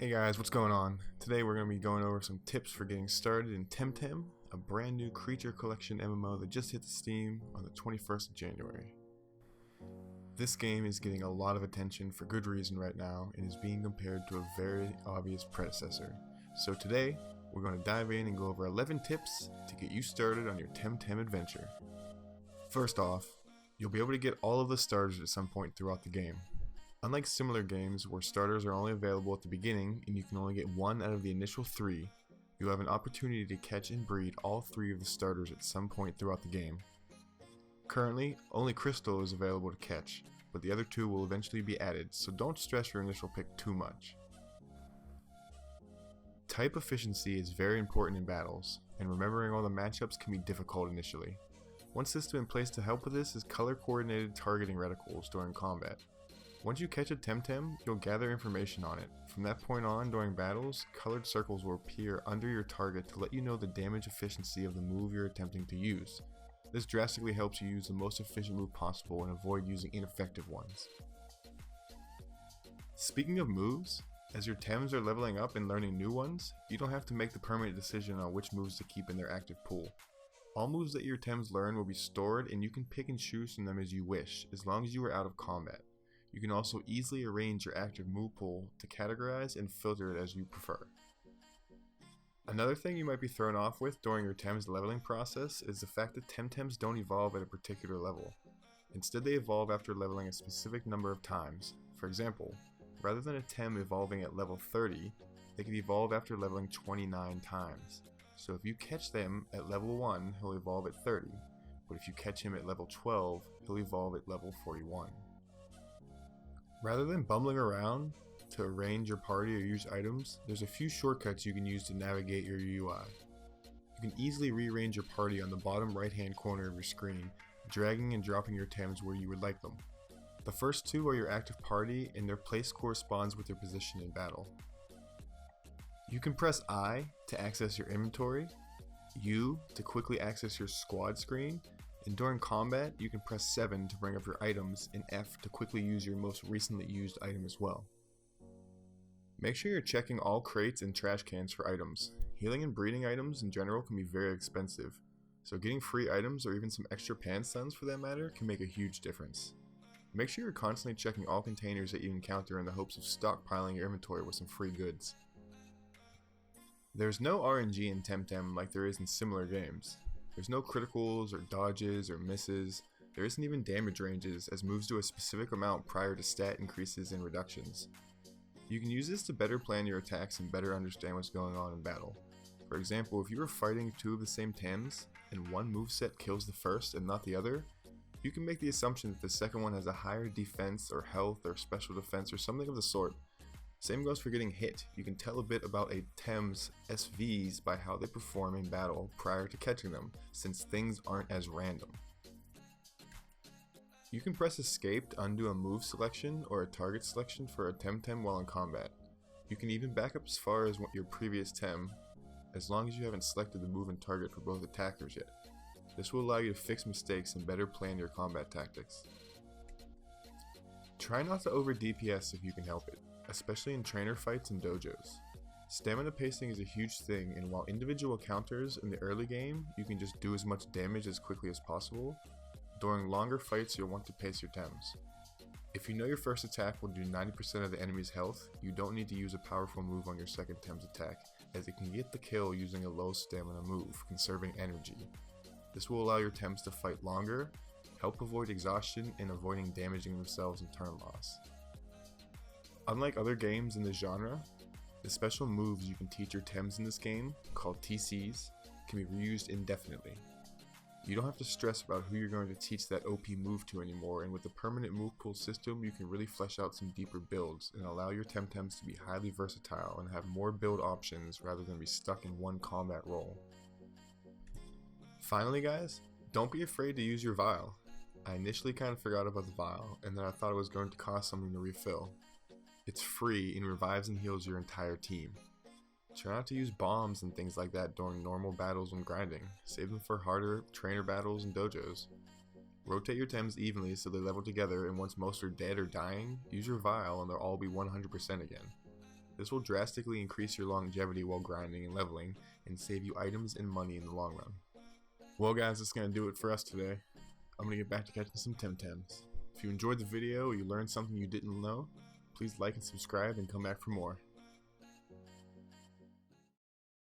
Hey guys, what's going on? Today we're going to be going over some tips for getting started in TemTem, a brand new creature collection MMO that just hit the Steam on the 21st of January. This game is getting a lot of attention for good reason right now and is being compared to a very obvious predecessor. So today, we're going to dive in and go over 11 tips to get you started on your TemTem adventure. First off, you'll be able to get all of the starters at some point throughout the game. Unlike similar games where starters are only available at the beginning and you can only get one out of the initial 3, you have an opportunity to catch and breed all 3 of the starters at some point throughout the game. Currently, only Crystal is available to catch, but the other 2 will eventually be added, so don't stress your initial pick too much. Type efficiency is very important in battles, and remembering all the matchups can be difficult initially. One system in place to help with this is color-coordinated targeting reticles during combat. Once you catch a TemTem, you'll gather information on it. From that point on, during battles, colored circles will appear under your target to let you know the damage efficiency of the move you're attempting to use. This drastically helps you use the most efficient move possible and avoid using ineffective ones. Speaking of moves, as your Tems are leveling up and learning new ones, you don't have to make the permanent decision on which moves to keep in their active pool. All moves that your Tems learn will be stored and you can pick and choose from them as you wish, as long as you are out of combat. You can also easily arrange your active move pool to categorize and filter it as you prefer. Another thing you might be thrown off with during your Tems leveling process is the fact that TemTems don't evolve at a particular level. Instead, they evolve after leveling a specific number of times. For example, rather than a Tem evolving at level 30, they can evolve after leveling 29 times. So if you catch them at level 1, he'll evolve at 30, but if you catch him at level 12, he'll evolve at level 41. Rather than bumbling around to arrange your party or use items, there's a few shortcuts you can use to navigate your UI. You can easily rearrange your party on the bottom right hand corner of your screen, dragging and dropping your Tems where you would like them. The first 2 are your active party and their place corresponds with their position in battle. You can press I to access your inventory, U to quickly access your squad screen, and during combat, you can press 7 to bring up your items and F to quickly use your most recently used item as well. Make sure you're checking all crates and trash cans for items. Healing and breeding items in general can be very expensive, so getting free items or even some extra pan stuns for that matter can make a huge difference. Make sure you're constantly checking all containers that you encounter in the hopes of stockpiling your inventory with some free goods. There's no RNG in TemTem like there is in similar games. There's no criticals or dodges or misses. There isn't even damage ranges, as moves do a specific amount prior to stat increases and reductions. You can use this to better plan your attacks and better understand what's going on in battle. For example, if you are fighting 2 of the same Tems, and one moveset kills the first and not the other, you can make the assumption that the second one has a higher defense or health or special defense or something of the sort. Same goes for getting hit. You can tell a bit about a Tem's SVs by how they perform in battle prior to catching them, since things aren't as random. You can press escape to undo a move selection or a target selection for a TemTem while in combat. You can even back up as far as your previous Tem, as long as you haven't selected the move and target for both attackers yet. This will allow you to fix mistakes and better plan your combat tactics. Try not to over DPS if you can help it, especially in trainer fights and dojos. Stamina pacing is a huge thing, and while individual counters in the early game, you can just do as much damage as quickly as possible, during longer fights you'll want to pace your Tems. If you know your first attack will do 90% of the enemy's health, you don't need to use a powerful move on your second Tem's attack, as it can get the kill using a low stamina move, conserving energy. This will allow your Tems to fight longer, help avoid exhaustion, and avoiding damaging themselves in turn loss. Unlike other games in this genre, the special moves you can teach your Tems in this game, called TCs, can be reused indefinitely. You don't have to stress about who you're going to teach that OP move to anymore, and with the permanent move pool system you can really flesh out some deeper builds and allow your TemTems to be highly versatile and have more build options rather than be stuck in one combat role. Finally guys, don't be afraid to use your vial. I initially kind of forgot about the vial, and then I thought it was going to cost something to refill. It's free and revives and heals your entire team. Try not to use bombs and things like that during normal battles when grinding. Save them for harder trainer battles and dojos. Rotate your Tems evenly so they level together, and once most are dead or dying, use your vial and they'll all be 100% again. This will drastically increase your longevity while grinding and leveling, and save you items and money in the long run. Well guys, that's going to do it for us today. I'm going to get back to catching some TemTems. If you enjoyed the video or you learned something you didn't know, please like and subscribe and come back for more.